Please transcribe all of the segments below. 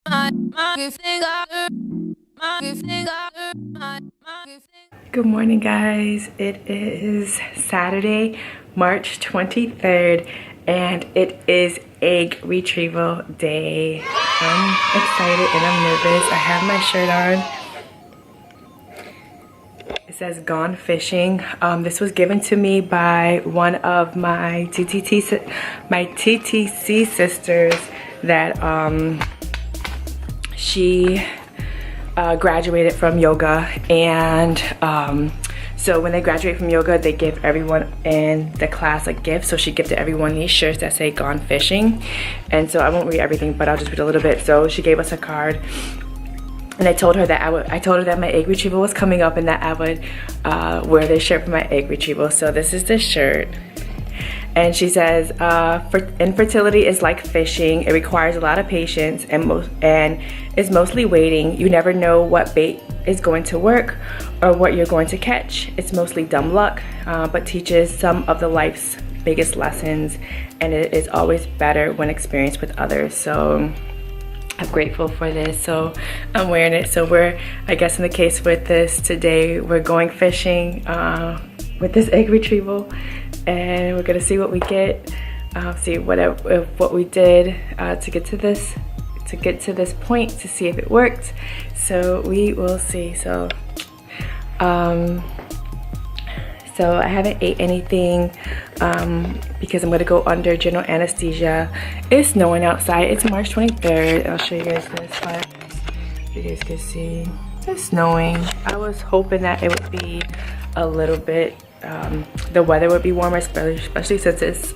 Good morning, guys. It is Saturday, March 23rd, and it is egg retrieval day. I'm excited and I'm nervous. I have my shirt on. It says Gone Fishing. This was given to me by one of my TTC sisters that she graduated from yoga, and so when they graduate from yoga, they give everyone in the class a gift. So she gifted everyone these shirts that say Gone Fishing, and so I won't read everything, but I'll just read a little bit. So she gave us a card, and I told her that I told her that my egg retrieval was coming up and that I would wear this shirt for my egg retrieval. So this is the shirt. And she says, infertility is like fishing. It requires a lot of patience and is mostly waiting. You never know what bait is going to work or what you're going to catch. It's mostly dumb luck, but teaches some of the life's biggest lessons, and it is always better when experienced with others. So I'm grateful for this, so I'm wearing it. So we're, I guess in the case with this today, we're going fishing with this egg retrieval, and we're gonna see what we get, see what we did to get to this point, to see if it worked. So we will see. So so I haven't ate anything because I'm gonna go under general anesthesia. It's snowing outside. It's March 23rd. I'll show you guys this part. You guys can see it's snowing. I was hoping that it would be a little bit, the weather would be warmer, especially since it's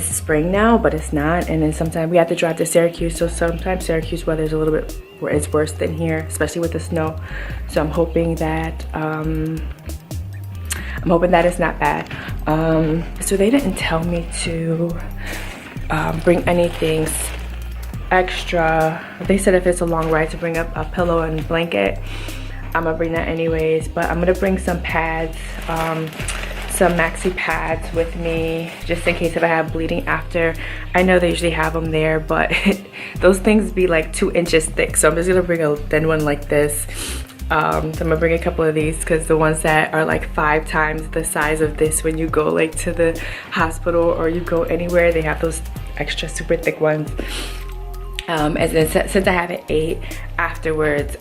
spring now, but it's not. And then sometimes we have to drive to Syracuse, so sometimes Syracuse weather is a little bit worse than here, especially with the snow. So I'm hoping that it's not bad. So they didn't tell me to bring anything extra. They said if it's a long ride to bring up a pillow and blanket. I'm gonna bring that anyways, but I'm gonna bring some pads, some maxi pads with me, just in case if I have bleeding after. I know they usually have them there, but those things be like 2 inches thick, so I'm just gonna bring a thin one like this. So I'm gonna bring a couple of these, because the ones that are like 5 times the size of this, when you go like to the hospital or you go anywhere, they have those extra super thick ones. And then since I haven't ate afterwards,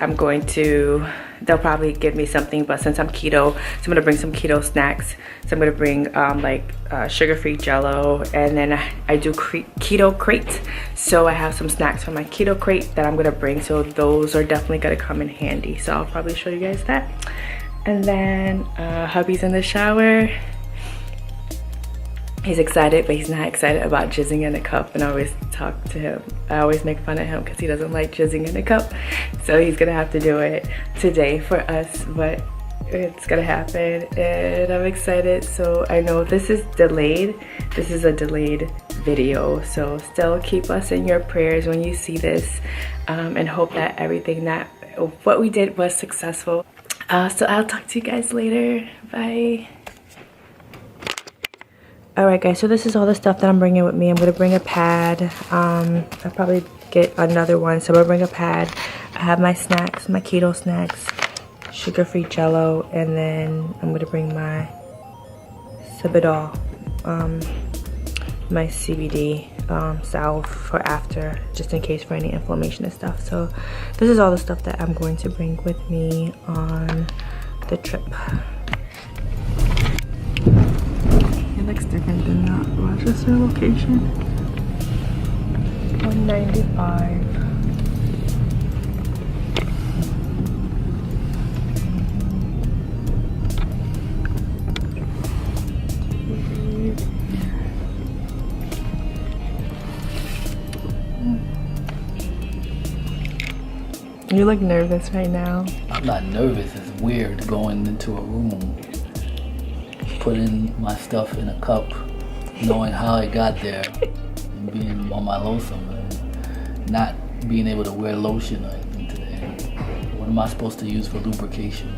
they'll probably give me something, but since I'm keto, so I'm gonna bring some keto snacks. So I'm gonna bring like sugar-free Jello, and then I do keto crate, so I have some snacks from my keto crate that I'm gonna bring. So those are definitely gonna come in handy, so I'll probably show you guys that. And then hubby's in the shower. He's excited, but he's not excited about jizzing in a cup, and I always talk to him. I always make fun of him because he doesn't like jizzing in a cup. So he's gonna have to do it today for us, but it's gonna happen, and I'm excited. So I know this is delayed. This is a delayed video, so still keep us in your prayers when you see this, and hope that what we did was successful. So I'll talk to you guys later. Bye. Alright guys, so this is all the stuff that I'm bringing with me. I'm going to bring a pad. I'll probably get another one. So I'm going to bring a pad. I have my snacks, my keto snacks, sugar-free Jello, and then I'm going to bring my Cibidol, my CBD salve for after, just in case for any inflammation and stuff. So this is all the stuff that I'm going to bring with me on the trip. It looks different than the Rochester location. 195. You look nervous right now. I'm not nervous. It's weird going into a room, putting my stuff in a cup, knowing how I got there, and being on my lonesome, and not being able to wear lotion or anything today. What am I supposed to use for lubrication?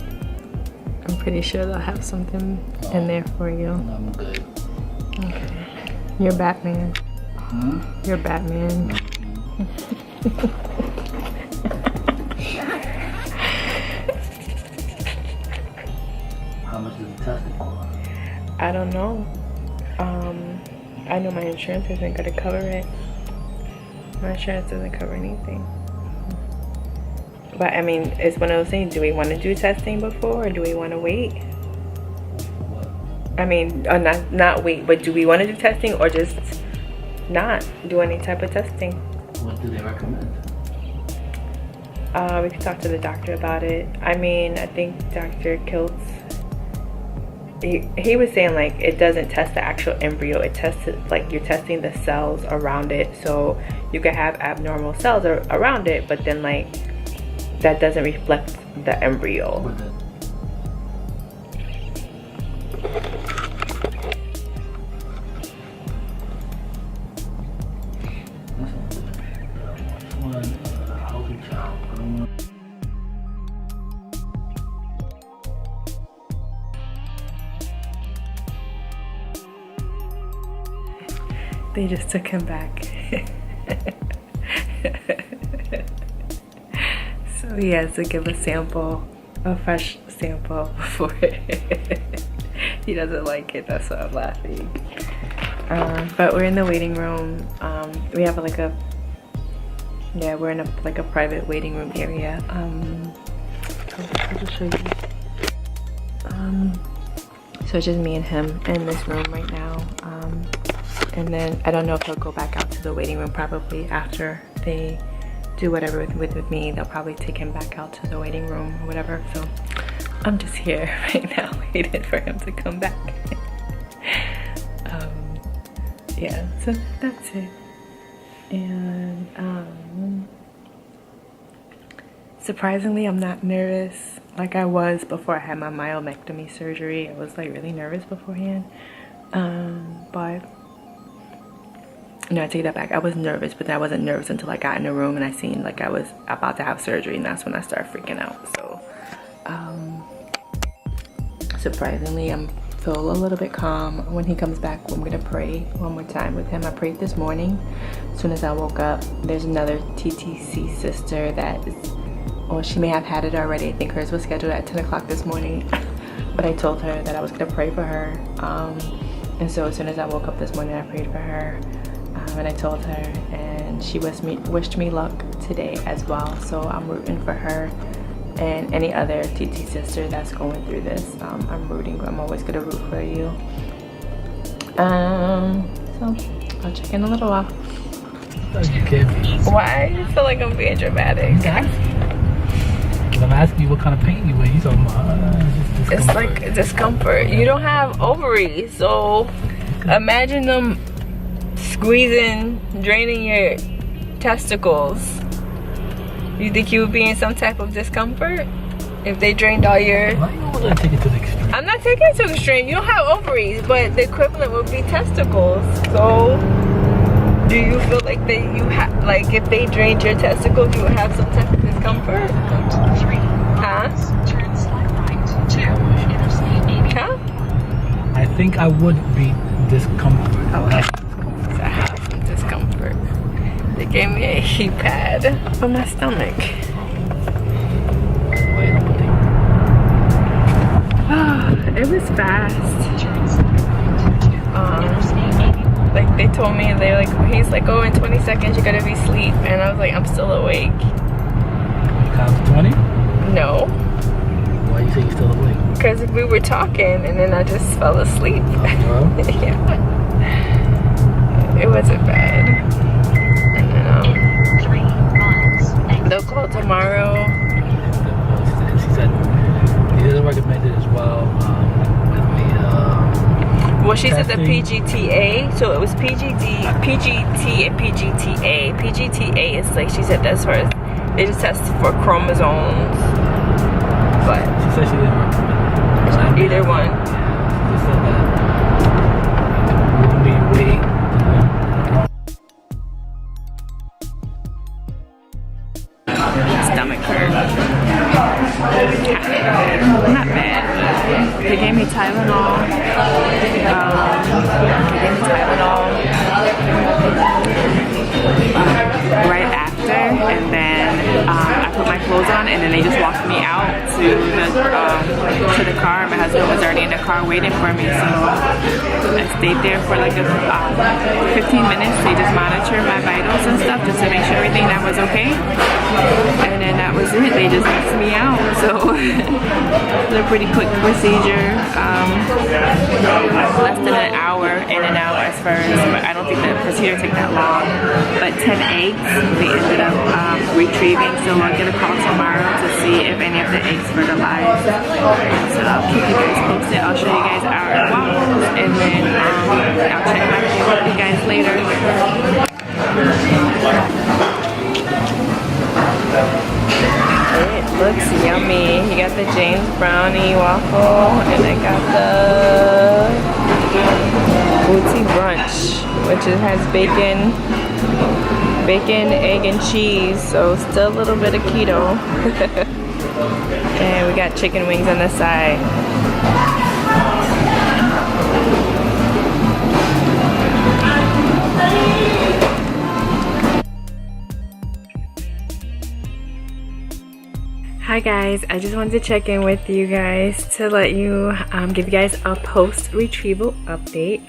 I'm pretty sure they'll have something in there for you. I'm good. Okay. You're Batman. Hmm? You're Batman. How much does the testing cost? I don't know. I know my insurance isn't gonna cover it. My insurance doesn't cover anything. But I mean, it's one of those things. Do we want to do testing before, or do we want to wait? What? I mean, not wait, but do we want to do testing, or just not do any type of testing? What do they recommend? We can talk to the doctor about it. I mean, I think Dr. Kiltz, he was saying like it doesn't test the actual embryo. It tests it, like you're testing the cells around it. So you could have abnormal cells around it, but then like that doesn't reflect the embryo. What the- Healthy child. They just took him back. So he has to give a sample, a fresh sample before he doesn't like it. That's why I'm laughing. But we're in the waiting room. We have like a, yeah, we're in a like a private waiting room area. I'll just show you. So it's just me and him in this room right now. And then I don't know if he'll go back out to the waiting room. Probably after they do whatever with me, they'll probably take him back out to the waiting room or whatever. So I'm just here right now waiting for him to come back. Yeah, so that's it. And surprisingly, I'm not nervous like I was before I had my myomectomy surgery. I was like really nervous beforehand. But no, I take that back. I was nervous, but I wasn't nervous until I got in the room and I seen like I was about to have surgery, and that's when I started freaking out. So surprisingly, I feel a little bit calm. When he comes back, I'm gonna pray one more time with him. I prayed this morning as soon as I woke up. There's another TTC sister that is, or she may have had it already. I think hers was scheduled at 10 o'clock this morning, but I told her that I was gonna pray for her. And so as soon as I woke up this morning, I prayed for her. And I told her, and she wished me luck today as well. So I'm rooting for her and any other TT sister that's going through this. I'm rooting. I'm always gonna root for you. So I'll check in a little while. Why do you feel like I'm being dramatic? I'm asking you what kind of pain you in. You talking about it's like discomfort. You don't have ovaries, so imagine them squeezing, draining your testicles. You think you would be in some type of discomfort if they drained all your... Why you always take it to the extreme? I'm not taking it to the extreme. You don't have ovaries, but the equivalent would be testicles. So, do you feel like like if they drained your testicles, you would have some type of discomfort? Huh? Turn slight right to Interstate 80. Huh? I think I would be discomfort. Okay. So I have some discomfort. They gave me a heat pad for my stomach. Why you don't put It was fast. Turn slight right to Interstate 81. Like they told me, he's like, oh, in 20 seconds you're gonna be asleep, and I was like, I'm still awake. count to 20? No, Why you say you're still awake? because we were talking and then I just fell asleep. Well, Yeah, it wasn't bad. And then 3 miles. they'll call tomorrow. she said he doesn't recommend it as well with me. Well, she said the testing. PGTA, so it was PGT and PGTA. PGTA is like, she said that's for, they just test for chromosomes, but She said she didn't recommend it. either one. Yeah, she just said that. We'll be waiting. Stomach hurt. Not bad. They gave me Tylenol. Right after, clothes on, and then they just walked me out to the car. My husband was already in the car waiting for me, so I stayed there for like 15 minutes. They just monitored my vitals and stuff just to make sure everything that was okay, and then that was it. They just asked me out, so it was a pretty quick procedure. Less than an hour in and out as far as, but I don't think the procedure took that long. But 10 eggs they ended up retrieving, so I'll get a call tomorrow to see if any of the eggs fertilized. So I'll keep you guys posted. I'll show you guys our waffles, and then I'll check back in with you guys later. It looks yummy. You got the James Brownie waffle, and I got the Booty Brunch, which has bacon, egg, and cheese, so still a little bit of keto. And we got chicken wings on the side. Hi guys, I just wanted to check in with you guys to let you give you guys a post retrieval update.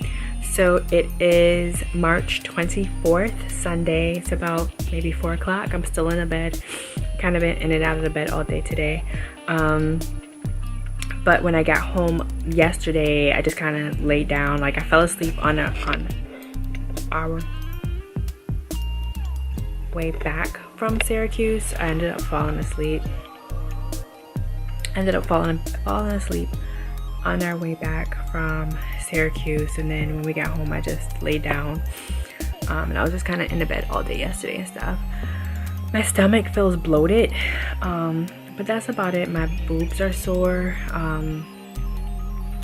So it is March 24th, Sunday. It's about maybe 4 o'clock. I'm still in the bed, kind of been in and out of the bed all day today. But when I got home yesterday, I just kind of laid down. Like I fell asleep on our way back from Syracuse. I ended up falling asleep. Falling asleep on our way back from Syracuse, and then when we got home I just laid down, and I was just kind of in the bed all day yesterday and stuff. My stomach feels bloated, but that's about it. My boobs are sore, and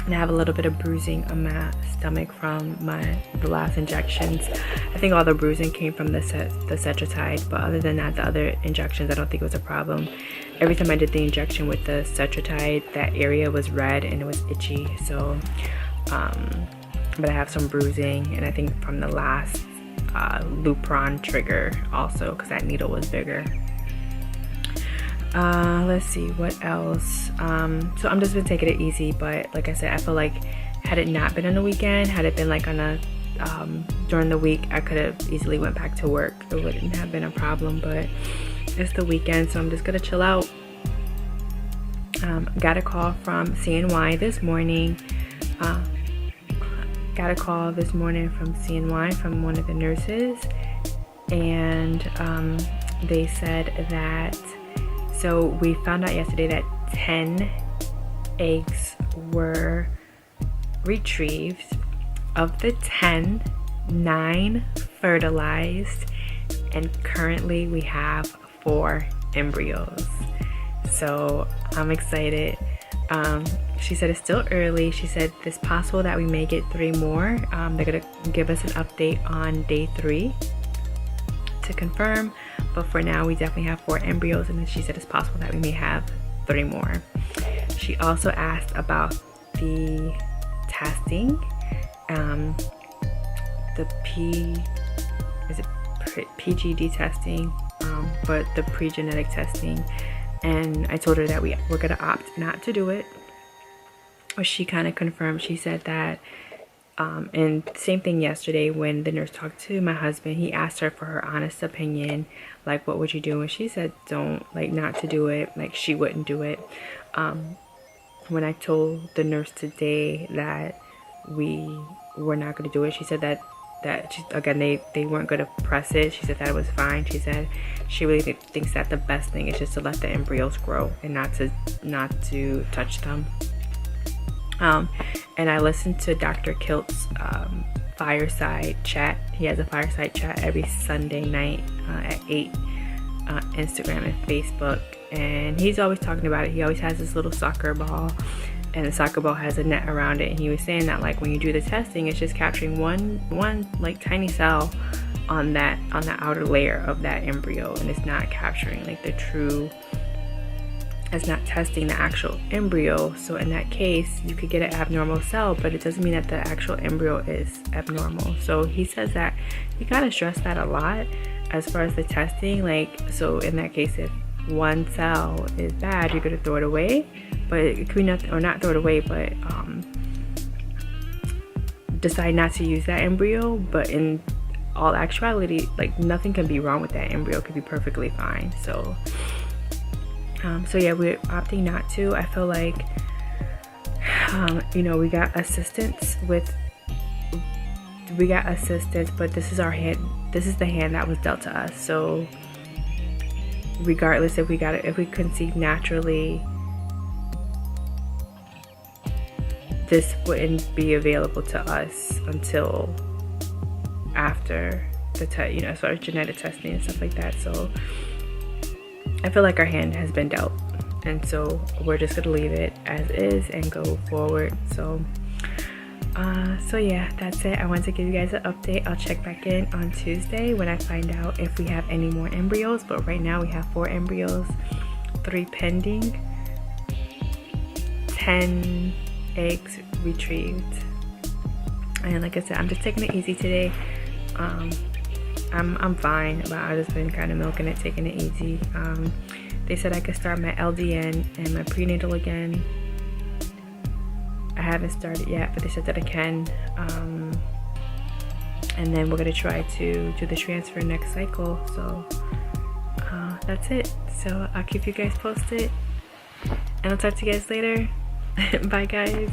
I have a little bit of bruising on my stomach from the last injections. I think all the bruising came from the Cetrotide, but other than that, the other injections I don't think it was a problem. Every time I did the injection with the Cetrotide, that area was red and it was itchy. So but I have some bruising, and I think from the last Lupron trigger also, because that needle was bigger. Let's see what else. So I'm just been taking it easy, but like I said, I feel like had it not been on the weekend, had it been like on a during the week, I could have easily went back to work. It wouldn't have been a problem, but it's the weekend, so I'm just gonna chill out. Got a call from CNY this morning. Got a call this morning from CNY from one of the nurses, and they said that, so we found out yesterday that 10 eggs were retrieved. Of the 10, 9 fertilized, and currently we have 4 embryos. So I'm excited. She said it's still early. She said it's possible that we may get 3 more. They're gonna give us an update on day 3 to confirm, but for now we definitely have 4 embryos, and then she said it's possible that we may have 3 more. She also asked about the testing, the PGD testing, but the pre-genetic testing, and I told her that we're gonna opt not to do it. She kind of confirmed. She said that, and same thing yesterday when the nurse talked to my husband, he asked her for her honest opinion, like what would you do, and she said don't, like not to do it, like she wouldn't do it. When I told the nurse today that we were not going to do it, she said that again they weren't going to press it. She said that it was fine. She said she really thinks that the best thing is just to let the embryos grow and not to touch them. And I listened to Dr. Kilt's fireside chat. He has a fireside chat every Sunday night at 8, Instagram and Facebook, and he's always talking about it. He always has this little soccer ball, and the soccer ball has a net around it, and he was saying that like when you do the testing, it's just capturing one like tiny cell on the outer layer of that embryo, and it's not capturing like the true, it's not testing the actual embryo. So in that case you could get an abnormal cell, but it doesn't mean that the actual embryo is abnormal. So he says that you gotta stress that a lot as far as the testing. Like, so in that case, if one cell is bad, you're gonna throw it away. But it could be not, or not throw it away, but decide not to use that embryo. But in all actuality, like nothing can be wrong with that embryo. It could be perfectly fine. So so yeah, we're opting not to. I feel like you know, we got assistance, but this is our hand. This is the hand that was dealt to us. So regardless if we conceived naturally, this wouldn't be available to us until after the test, you know, as far as genetic testing and stuff like that. So I feel like our hand has been dealt, and so we're just gonna leave it as is and go forward. So so yeah, that's it. I wanted to give you guys an update. I'll check back in on Tuesday when I find out if we have any more embryos, but right now we have 4 embryos, 3 pending, 10 eggs retrieved. And like I said, I'm just taking it easy today. I'm fine, but I've just been kind of milking it, taking it easy. They said I could start my LDN and my prenatal again. I haven't started yet, but they said that I can. And then we're gonna try to do the transfer next cycle. So that's it. So I'll keep you guys posted, and I'll talk to you guys later. Bye guys.